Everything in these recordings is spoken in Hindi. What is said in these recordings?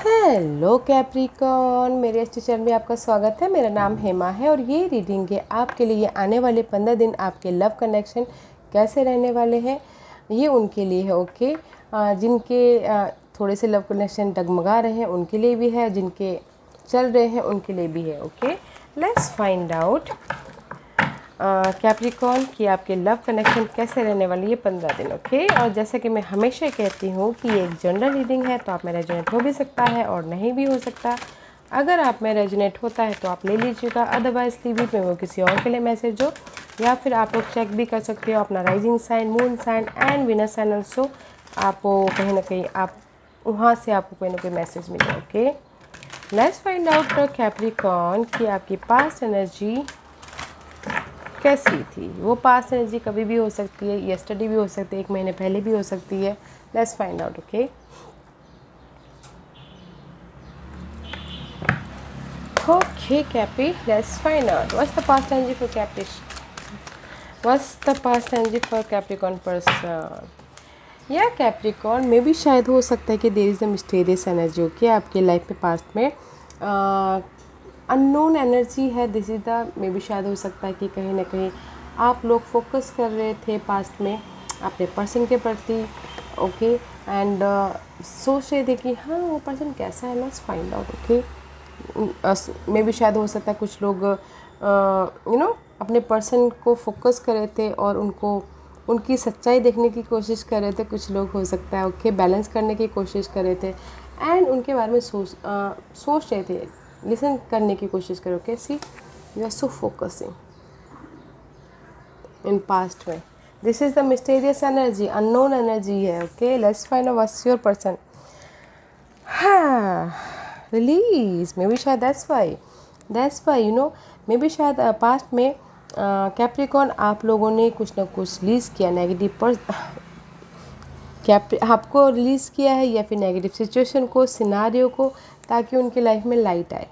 हेलो कैप्रिकॉन, मेरे इस चैनल में आपका स्वागत है। मेरा नाम हेमा है और ये रीडिंग है आपके लिए। आने वाले 15 दिन आपके लव कनेक्शन कैसे रहने वाले हैं, ये उनके लिए है। ओके, जिनके थोड़े से लव कनेक्शन डगमगा रहे हैं उनके लिए भी है, जिनके चल रहे हैं उनके लिए भी है। Okay, let's find out Capricorn कि आपके लव कनेक्शन कैसे रहने वाली है 15 दिन। ओके, और जैसे कि मैं हमेशा कहती हूँ कि ये एक जनरल रीडिंग है, तो आप में रेजोनेट हो भी सकता है और नहीं भी हो सकता। अगर आप में रेजोनेट होता है तो आप ले लीजिएगा, अदरवाइज लीव इट में वो किसी और के लिए मैसेज हो। या फिर आप लोग चेक भी कर सकते हो अपना rising sign, moon sign and Venus sign also. आपको कहीं ना कहीं आप वहाँ से आपको कोई ना कोई मैसेज मिले। Okay, let's find out Capricorn कि आपकी पास्ट एनर्जी कैसी थी। वो पास्ट एनर्जी कभी भी हो सकती है, येस्टरडे भी हो सकती है, 1 महीने पहले भी हो सकती है। Let's find out. Okay, okay Cappy, let's find out what's the past energy for Capri, what's the past energy for Capricorn person. या कैप्रिकॉन में भी शायद हो सकता है कि there is the mysterious energy. Okay, आपके लाइफ में पास्ट में अननोन एनर्जी है। दिस इज़ द मे भी शायद हो सकता है कि कहीं ना कहीं आप लोग फोकस कर रहे थे पास्ट में अपने पर्सन के प्रति। ओके, एंड सोच रहे थे कि हाँ वो पर्सन कैसा है, लेट्स फाइंड आउट। ओके, मे भी शायद हो सकता है कुछ लोग अपने पर्सन को फोकस कर रहे थे और उनकी सच्चाई देखने की कोशिश कर रहे थे। कुछ लोग हो सकता है ओके बैलेंस करने की कोशिश कर रहे थे एंड उनके बारे में सोच रहे थे, लिसन करने की कोशिश करो। Okay, see you are so focusing in past में। This is the mysterious energy, unknown energy है। Okay, let's find out what's your person. हाँ, रिलीज मे बी शायद दैट्स वाई मे बी शायद पास्ट में कैप्रिकॉन आप लोगों ने कुछ ना कुछ रिलीज़ किया नेगेटिव पर आपको रिलीज़ किया है, या फिर नेगेटिव सिचुएशन को, सिनारियो को, ताकि उनकी लाइफ में लाइट आए।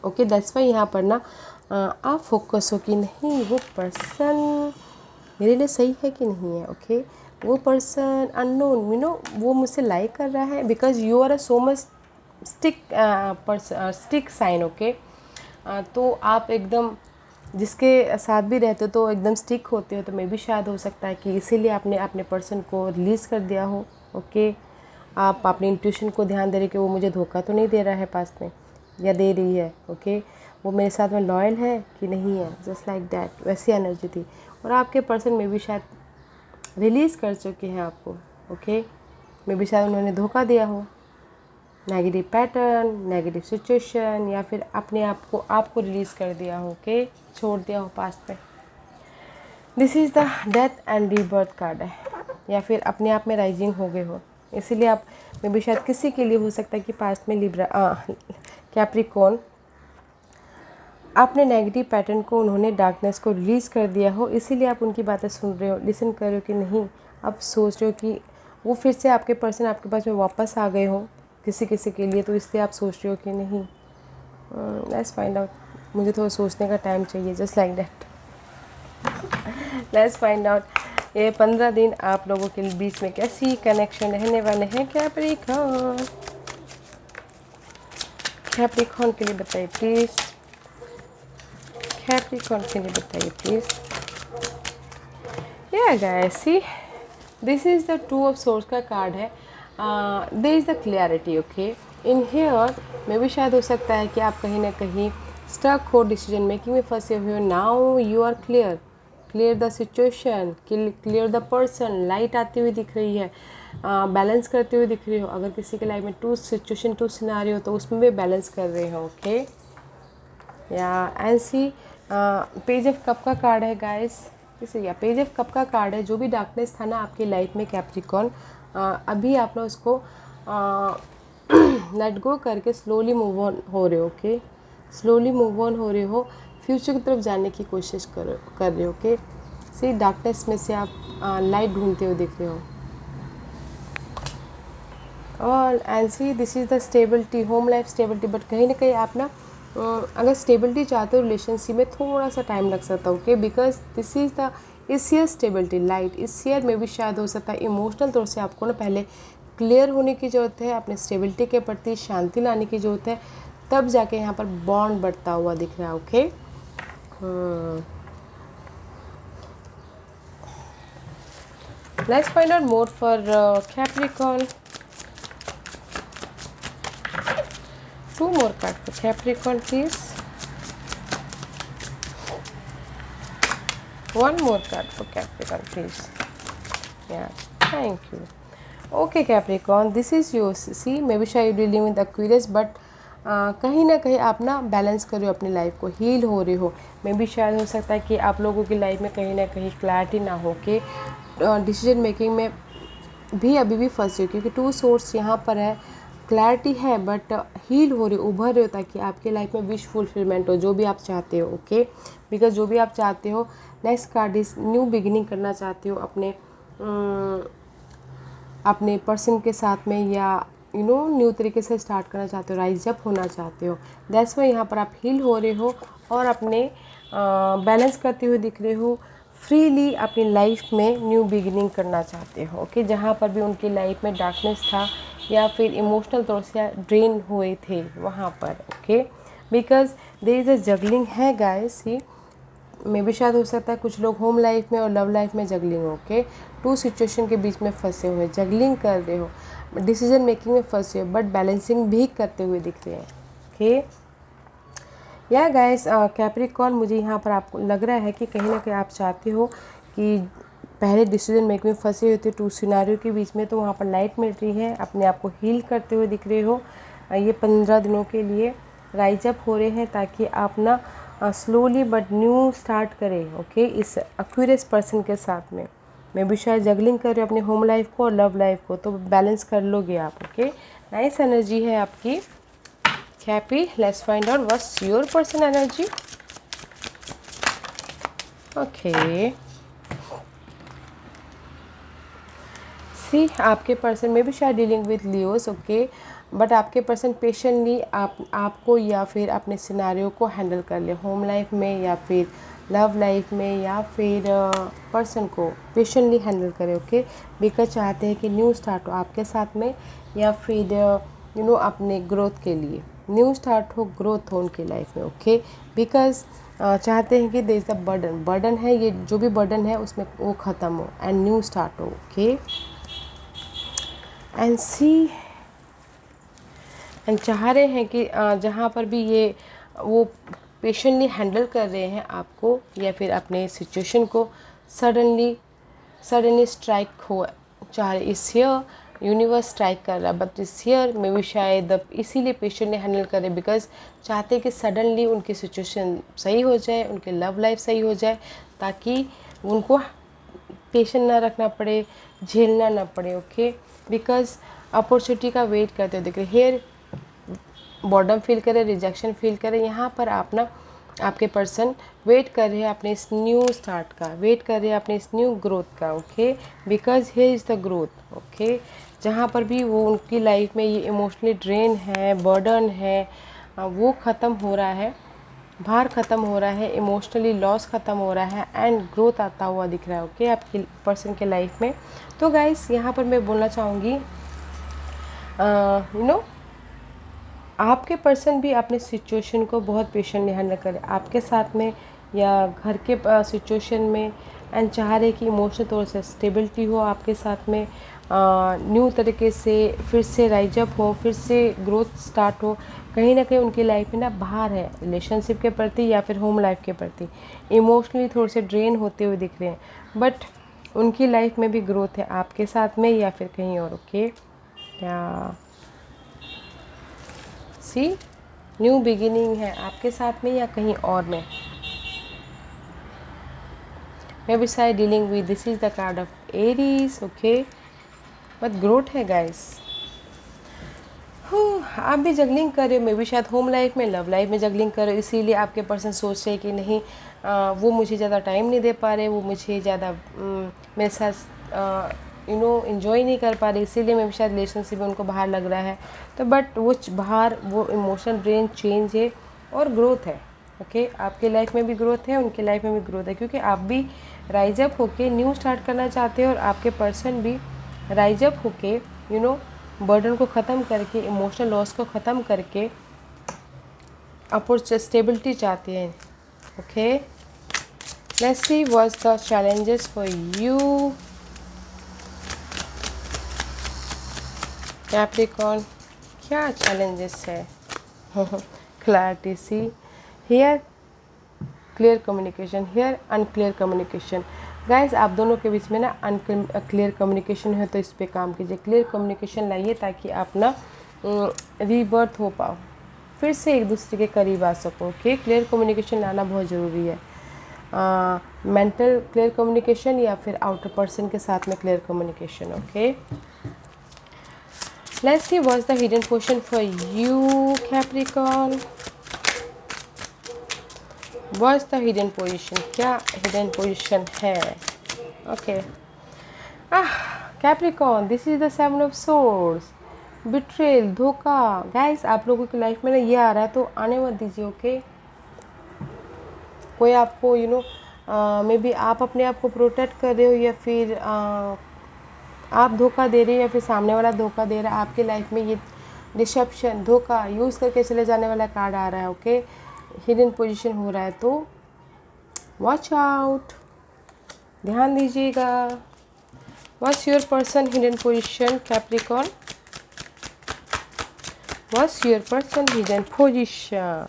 ओके, दैट्स वाई यहाँ पर ना आप फोकस हो कि नहीं वो पर्सन मेरे लिए सही है कि नहीं है। ओके, वो पर्सन अननोन वो मुझसे लाइक कर रहा है because you are a so much stick sign. Okay, तो आप एकदम जिसके साथ भी रहते हो तो एकदम स्टिक होते हो, तो मे भी शायद हो सकता है कि इसीलिए आपने अपने पर्सन को रिलीज़ कर दिया हो। ओके, आप अपने इंट्यूशन को ध्यान दे रहे कि वो मुझे धोखा तो नहीं दे रहा है पास्ट में, या दे रही है। ओके, वो मेरे साथ में लॉयल है कि नहीं है, जस्ट लाइक दैट, वैसी एनर्जी थी। और आपके पर्सन में भी शायद रिलीज़ कर चुके हैं आपको। ओके, मे भी शायद उन्होंने धोखा दिया हो, नेगेटिव पैटर्न, नेगेटिव सिचुएशन, या फिर अपने आप को आपको रिलीज़ कर दिया हो। ओके, छोड़ दिया हो पास्ट में। This is the death and rebirth card है, या फिर अपने आप में राइजिंग हो गए हो, इसीलिए आप में भी शायद किसी के लिए हो सकता है कि पास्ट में कैप्रिकॉन आपने नेगेटिव पैटर्न को, उन्होंने डार्कनेस को रिलीज़ कर दिया हो, इसीलिए आप उनकी बातें सुन रहे हो, लिसन कर रहे हो कि नहीं। आप सोच रहे हो कि वो फिर से आपके पर्सन आपके पास में वापस आ गए हो किसी किसी के लिए, तो इसलिए आप सोच रहे हो कि नहीं। लेट्स फाइंड आउट, मुझे थोड़ा सोचने का टाइम चाहिए, just like that. Let's find out ये 15 दिन आप लोगों के बीच में कैसी कनेक्शन रहने वाले हैं। कैप्रिकॉन के लिए बताइए प्लीज़, कैप्रिकॉन के लिए बताइए please. Yeah guys, see this is the two of swords का कार्ड है। There is the clarity. Okay, in here में भी शायद हो सकता है कि आप कहीं ना कहीं स्टक हो, डिसीजन मेकिंग में फंसे हुए हो। Now you are clear the situation, clear the person, light आती हुई दिख रही है, बैलेंस करते हुए दिख रही हो। अगर किसी के लाइफ में 2 सिचुएशन 2 सिनारियो, तो उसमें भी बैलेंस कर रहे हो। ओके, या ऐसी पेज ऑफ कप का कार्ड है गाइस। इसे या पेज ऑफ कप का कार्ड है। जो भी डार्कनेस था ना आपकी लाइफ में कैप्रिकॉन, अभी आप ना उसको लेट गो करके स्लोली मूव ऑन हो रहे हो। ओके, स्लोली मूव ऑन हो रहे हो, फ्यूचर की तरफ जाने की कोशिश कर रहे हो। ओके, सी डार्कनेस में से आप लाइट ढूंढते हुए दिख रहे हो। और and C this is the stability, home life stability. But कहीं ना कहीं आप ना अगर स्टेबिलिटी चाहते हो रिलेशनशिप में, थोड़ा सा टाइम लग सकता है। Okay, because this is the इस ईयर स्टेबिलिटी लाइट, इस ईयर में भी शायद हो सकता है इमोशनल तौर से आपको ना पहले क्लियर होने की ज़रूरत है, अपने स्टेबिलिटी के प्रति शांति लाने की ज़रूरत है, तब जाके यहाँ पर बॉन्ड बढ़ता हुआ दिख रहा है। Okay, let's find out more for Capricorn. 2 more cards for Capricorn, please. 1 more card for Capricorn, please. Yeah, thank you. Okay, Capricorn, this is yours. See, maybe shy you dealing with Aquarius, but कहीं ना कहीं आप ना बैलेंस कर रहे हो अपनी लाइफ को, हील हो रहे हो। मे भी शायद हो सकता है कि आप लोगों की लाइफ में कहीं ना कहीं क्लैरिटी ना हो के डिसीजन मेकिंग में भी अभी भी फंसे हो, क्योंकि 2 सोर्स यहाँ पर है। क्लैरिटी है बट हील हो रहे हो, उभर रहे हो, ताकि आपके लाइफ में विश फुलफिलमेंट हो, जो भी आप चाहते हो। ओके, बिकॉज जो भी आप चाहते हो, next card is new beginning करना चाहते हो अपने पर्सन के साथ में, या न्यू तरीके से स्टार्ट करना चाहते हो, राइज अप होना चाहते हो। दैट्स वाई यहाँ पर आप हील हो रहे हो और अपने बैलेंस करते हुए दिख रहे हो, फ्रीली अपनी लाइफ में न्यू बिगिनिंग करना चाहते हो। ओके, जहाँ पर भी उनकी लाइफ में डार्कनेस था या फिर इमोशनल तौर से ड्रेन हुए थे वहाँ पर। Okay, because there is a juggling है गाइस। ही मे भी शायद हो सकता है कुछ लोग होम लाइफ में और लव लाइफ में जगलिंग हो। ओके, 2 सिचुएशन के बीच में फंसे हुए, जगलिंग कर रहे हो, डिसीजन मेकिंग में फंसे हो, बट बैलेंसिंग भी करते हुए दिख रहे हैं। ओके, या गाइस कैप्रिकॉर्न, मुझे यहाँ पर आपको लग रहा है कि कहीं ना कहीं आप चाहते हो कि पहले डिसीजन मेकिंग में फंसे हुए थे 2 सिनारियो के बीच में, तो वहाँ पर लाइट मिल रही है, अपने आप को हील करते हुए दिख रहे हो। ये 15 दिनों के लिए राइज अप हो रहे हैं, ताकि आप ना स्लोली बट न्यू स्टार्ट करें। ओके, इस एक्वेरियस पर्सन के साथ में मैं भी शायद जगलिंग कर रही हूँ अपनी होम लाइफ को और लव लाइफ को, तो बैलेंस कर लोगे आप। ओके, नाइस एनर्जी है आपकी Cappy. Let's find out what's your person energy. Okay, see आपके पर्सन में भी शायद dealing with Leos. Okay, but आपके पर्सन पेशेंटली आपको या फिर अपने सिनारियो को हैंडल कर ले, होम लाइफ में या फिर लव लाइफ में, या फिर पर्सन को पेशेंटली हैंडल करे। ओके, बिकॉज चाहते हैं कि न्यू स्टार्ट हो आपके साथ में, या फिर अपने ग्रोथ के लिए न्यू स्टार्ट हो, ग्रोथ हो उनकी लाइफ में। ओके, बिकॉज चाहते हैं कि देयर इज़ अ बर्डन है, ये जो भी बर्डन है उसमें वो ख़त्म हो एंड न्यू स्टार्ट हो। ओके, एंड सी एंड चाह रहे हैं कि जहाँ पर भी ये वो पेशेंटली हैंडल कर रहे हैं आपको या फिर अपने सिचुएशन को, सडनली स्ट्राइक हो चाह रहे। इस ईयर यूनिवर्स स्ट्राइक कर रहा है, बट इस ईयर में भी शायद इसीलिए पेशेंटली हैंडल कर रहे, बिकॉज चाहते हैं कि सडनली उनकी सिचुएशन सही हो जाए, उनकी लव लाइफ सही हो जाए, ताकि उनको पेशेंट ना रखना पड़े, झेलना ना पड़े। ओके, बिकॉज अपॉर्चुनिटी का वेट करते हो दिख रहे, हेयर बॉर्डम फील करे, रिजेक्शन फील करे, यहाँ पर आप ना आपके पर्सन वेट कर रहे हैं अपने इस न्यू स्टार्ट का, वेट कर रहे हैं अपने इस न्यू ग्रोथ का। Okay, because here is the growth. Okay, जहाँ पर भी वो उनकी लाइफ में ये इमोशनली ड्रेन है, बर्डन है, वो ख़त्म हो रहा है, भार ख़त्म हो रहा है, इमोशनली लॉस ख़त्म हो रहा है, एंड ग्रोथ आता हुआ दिख रहा है। ओके, आपकी पर्सन के लाइफ में। तो गाइस यहाँ पर मैं बोलना चाहूँगी आपके पर्सन भी अपने सिचुएशन को बहुत पेशेंटली हैंडल करें आपके साथ में या घर के सिचुएशन में, एंड चाह रहे कि इमोशनल तौर से स्टेबिलिटी हो आपके साथ में, न्यू तरीके से फिर से राइज अप हो, फिर से ग्रोथ स्टार्ट हो। कहीं ना कहीं उनकी लाइफ में ना बाहर है रिलेशनशिप के प्रति या फिर होम लाइफ के प्रति इमोशनली थोड़े से ड्रेन होते हुए दिख रहे हैं, बट उनकी लाइफ में भी ग्रोथ है आपके साथ में या फिर कहीं और। ओके, या सी न्यू बिगिनिंग है आपके साथ में या कहीं और में। मे बी शायद dealing with, this is the card of Aries. Okay, but growth है गाइस। आप भी जगलिंग कर रहे हो, मे बी शायद होम लाइफ में, लव लाइफ में जगलिंग कर रहे हो, इसीलिए आपके पर्सन सोच रहे हैं कि नहीं वो मुझे ज़्यादा टाइम नहीं दे पा रहे, वो मुझे ज़्यादा मेरे साथ इन्जॉय नहीं कर पा रहे, इसीलिए मैं भी शायद रिलेशनशिप में उनको बाहर लग रहा है। तो बट वो बाहर वो इमोशनल ब्रेन चेंज है और ग्रोथ है। ओके, आपके लाइफ में भी ग्रोथ है, उनके लाइफ में भी ग्रोथ है, क्योंकि आप भी राइज अप होके न्यू स्टार्ट करना चाहते हो और आपके पर्सन भी राइज अप होके यू नो बर्डन को ख़त्म करके, इमोशनल लॉस को ख़त्म करके अपॉर्च स्टेबिलिटी चाहते हैं। Okay, let's see what's the challenges for you Capricorn. क्या चैलेंजेस है? Clarity, see here clear communication, here unclear communication. Guys आप दोनों के बीच में ना अनक्लियर कम्युनिकेशन है, तो इस पे काम कीजिए। क्लियर कम्युनिकेशन लाइए ताकि आप ना रीबर्थ हो पाओ, फिर से एक दूसरे के करीब आ सको। ओके, क्लियर कम्युनिकेशन लाना बहुत ज़रूरी है। मेंटल क्लियर कम्युनिकेशन या फिर आउटर पर्सन के साथ में clear communication. Okay, let's see what's the hidden question for you Capricorn. What's the hidden position, क्या हिडन पोजीशन है? Okay, Capricorn, this is the 7 of swords, betrayal, धोखा। गाइस आप लोगों की लाइफ में ना ये आ रहा है तो आने मत दीजिए। ओके, कोई आपको मे बी आप अपने आप को प्रोटेक्ट कर रहे हो, या फिर आप धोखा दे रहे हो, या फिर सामने वाला धोखा दे रहा है। आपके लाइफ में ये डिसेप्शन, धोखा यूज़ करके चले जाने वाला कार्ड आ रहा है। ओके, हिडन पोजीशन हो रहा है, तो वॉच आउट, ध्यान दीजिएगा। What's your person hidden position Capricorn? What's your person hidden position?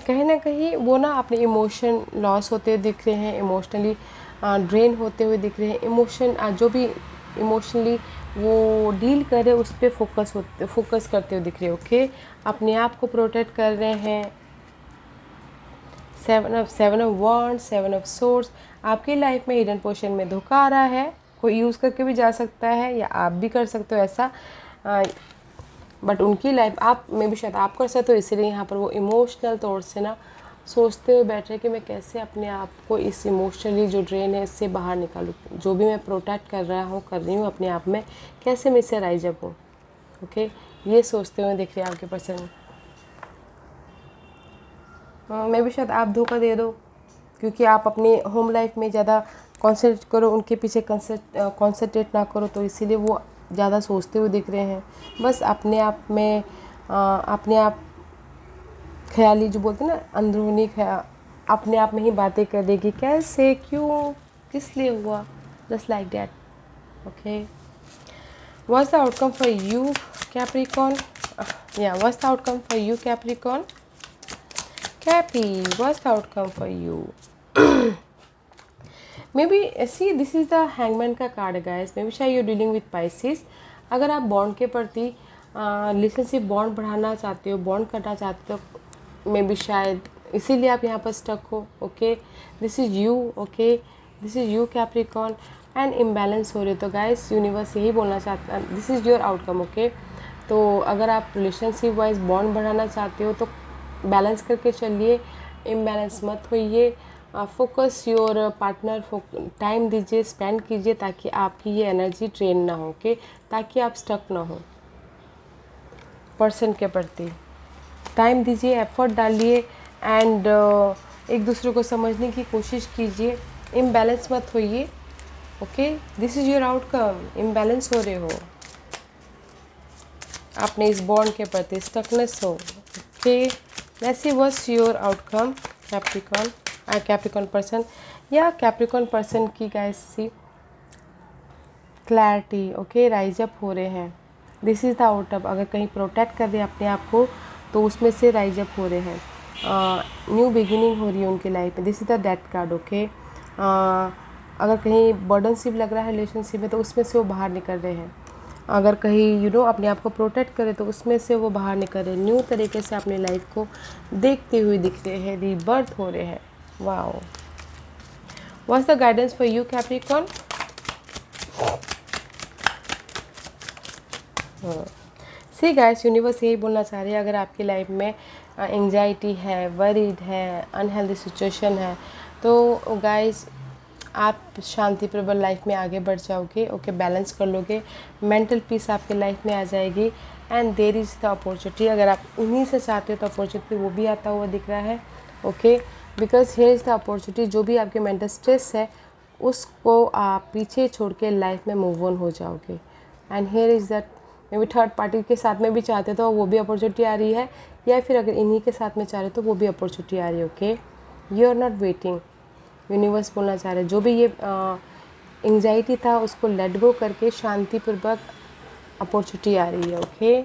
कहीं ना कहीं वो ना अपने इमोशन लॉस होते हुए दिख रहे हैं, इमोशनली ड्रेन होते हुए दिख रहे हैं। इमोशन जो भी इमोशनली वो डील कर रहे हैं उस पर फोकस करते हुए दिख रहे हैं। ओके, अपने आप को प्रोटेक्ट कर रहे हैं। 7 ऑफ वॉन्ड्स, 7 ऑफ सोर्ड्स। आपकी लाइफ में हिडन पोजीशन में धोखा आ रहा है, कोई यूज़ करके भी जा सकता है या आप भी कर सकते हो ऐसा, बट उनकी लाइफ आप में भी शायद आप कर सकते हो। इसीलिए यहाँ पर वो इमोशनल तौर से ना सोचते हुए बैठ रहे कि मैं कैसे अपने आप को इस इमोशनली जो ड्रेन है इससे बाहर निकालूँ, जो भी मैं प्रोटेक्ट कर रही हूँ अपने आप में, कैसे मैं इससे राइज अप हूँ। ओके, ये सोचते हुए दिख रहे हैं आपके पर्सन। मैं भी शायद आप धोखा दे दो, क्योंकि आप अपनी होम लाइफ में ज़्यादा कॉन्सेंट्रेट करो, उनके पीछे कॉन्सेंट्रेट ना करो, तो इसीलिए वो ज़्यादा सोचते हुए दिख रहे हैं। बस अपने आप में अपने आप ख्याली जो बोलते हैं ना, अंदरूनी अपने आप में ही बातें कर देगी, कैसे, क्यों, किस लिए हुआ, just like that. Okay, what's the outcome for you Capricorn? या what's the outcome for you Capricorn? Cappy, what's the outcome for you? Maybe see this is the hangman का कार्ड है guys. Maybe शायद you're dealing with Pisces. अगर आप बॉन्ड के प्रति रिलेशनशिप बॉन्ड बढ़ाना चाहते हो, बॉन्ड करना चाहते हो, मे बी शायद इसीलिए आप यहाँ पर स्टक हो। Okay, this is you. Okay, this is you Capricorn, and imbalance हो रहे तो गाइस यूनिवर्स यही बोलना चाहता है, this is your outcome. Okay, तो अगर आप रिलेशनशिप वाइज बॉन्ड बढ़ाना चाहते हो तो बैलेंस करके चलिए, इम्बैलेंस मत होइए। फोकस योर पार्टनर, टाइम दीजिए, स्पेंड कीजिए, ताकि आपकी ये एनर्जी ड्रेन ना हो। ओके, ताकि आप स्टक ना हो। पर्सन के प्रति टाइम दीजिए, एफर्ट डालिए, एंड एक दूसरे को समझने की कोशिश कीजिए। इम्बैलेंस मत होइए। Okay, this is your outcome. Imbalance हो रहे हो, आपने इस बॉन्ड के प्रति स्टकनेस हो। Okay, let's see what's your outcome Capricorn, Capricorn person या Capricorn person की guys सी क्लैरिटी। ओके, राइज अप हो रहे हैं, दिस इज़ द आउटकम। अगर कहीं प्रोटेक्ट कर रहे हैं अपने आप को तो उसमें से राइज अप हो रहे हैं, न्यू बिगिनिंग हो रही है उनकी लाइफ में। This is the death card. Okay, अगर कहीं बर्डनशिप लग रहा है रिलेशनशिप में तो उसमें से वो बाहर निकल रहे हैं। अगर कहीं अपने आप को प्रोटेक्ट करें तो उसमें से वो बाहर निकल रहे हैं, न्यू तरीके से अपनी लाइफ को देखते हुए दिख रहे हैं, रीबर्थ हो रहे हैं। Wow, what's the guidance for you Capricorn? See guys, universe यही बोलना चाह रही है, अगर आपकी लाइफ में एंजाइटी है, वरीड है, अनहेल्दी सिचुएशन है, तो गाइस आप शांतिप्रबल लाइफ में आगे बढ़ जाओगे। ओके, बैलेंस कर लोगे, मेंटल पीस आपके लाइफ में आ जाएगी, and there is the opportunity. अगर आप उन्हीं से चाहते हो तो अपॉर्चुनिटी वो भी आता हुआ दिख रहा है। Okay, because here is the opportunity. जो भी आपके मेंटल स्ट्रेस है उसको आप पीछे छोड़ के लाइफ में मूव ऑन हो जाओगे। And here is that may be third party के साथ में भी चाहते तो वो भी अपॉर्चुनिटी आ रही है, या फिर अगर इन्हीं के साथ में चाह रहे तो वो भी अपॉर्चुनिटी आ रही है। Okay, you are not waiting. Universe बोलना चाह रहे जो भी ये एंग्जाइटी था उसको लेट गो करके शांतिपूर्वक अपॉर्चुनिटी आ रही है। ओके,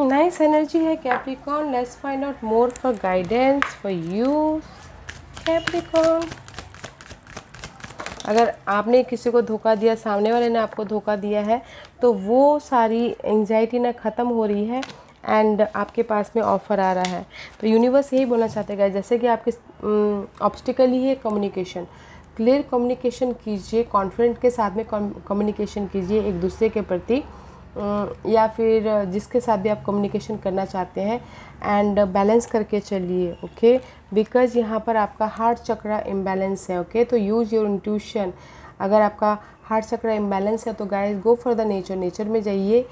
नाइस एनर्जी है Capricorn. Let's find out more for guidance for you Capricorn. अगर आपने किसी को धोखा दिया, सामने वाले ने आपको धोखा दिया है, तो वो सारी एंग्जाइटी ना ख़त्म हो रही है एंड आपके पास में ऑफ़र आ रहा है। तो यूनिवर्स यही बोलना चाहते हैं जैसे कि आपके ऑब्स्टिकल ही है कम्युनिकेशन। क्लियर कम्युनिकेशन कीजिए, कॉन्फिडेंट के साथ में कम्युनिकेशन कीजिए एक दूसरे के प्रति, या फिर जिसके साथ भी आप कम्युनिकेशन करना चाहते हैं, एंड बैलेंस करके चलिए। ओके, बिकॉज यहाँ पर आपका हार्ट चक्रा इम्बैलेंस है। ओके, तो यूज़ योर इंट्यूशन। अगर आपका हार्ट चक्रा इम्बैलेंस है तो guys go for the nature, nature में जाइए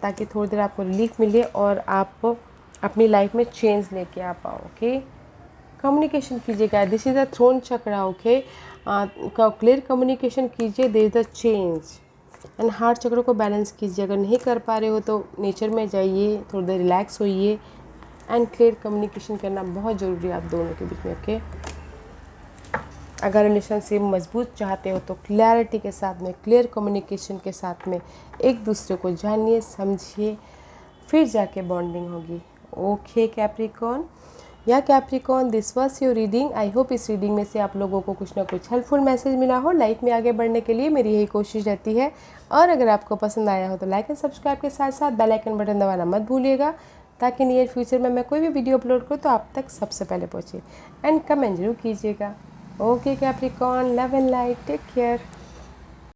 ताकि थोड़ी देर आपको रिलीफ मिले और आप अपनी लाइफ में चेंज लेके आ पाओ। ओके, कम्युनिकेशन कीजिएगा, this is the throat chakra. Okay, clear communication कीजिए, there is the change. And heart chakra को बैलेंस कीजिए। अगर नहीं कर पा रहे हो तो नेचर में जाइए, थोड़ी देर रिलैक्स होइए, एंड क्लियर कम्युनिकेशन करना बहुत ज़रूरी है आप दोनों के बीच में। ओके, अगर रिलेशनशिप मजबूत चाहते हो तो क्लैरिटी के साथ में, क्लियर कम्युनिकेशन के साथ में एक दूसरे को जानिए, समझिए, फिर जाके बॉन्डिंग होगी। ओके कैप्रिकॉर्न, या Capricorn, this was your reading. I hope इस रीडिंग में से आप लोगों को कुछ ना कुछ हेल्पफुल मैसेज मिला हो। लाइफ में आगे बढ़ने के लिए मेरी यही कोशिश रहती है। और अगर आपको पसंद आया हो तो लाइक एंड सब्सक्राइब के साथ साथ बेल आइकन बटन दबाना मत भूलिएगा, ताकि नियर फ्यूचर में मैं कोई भी वीडियो अपलोड करूँ तो आप तक सबसे पहले पहुँचे। एंड कमेंट जरूर कीजिएगा। Okay Capricorn, love and light, take care.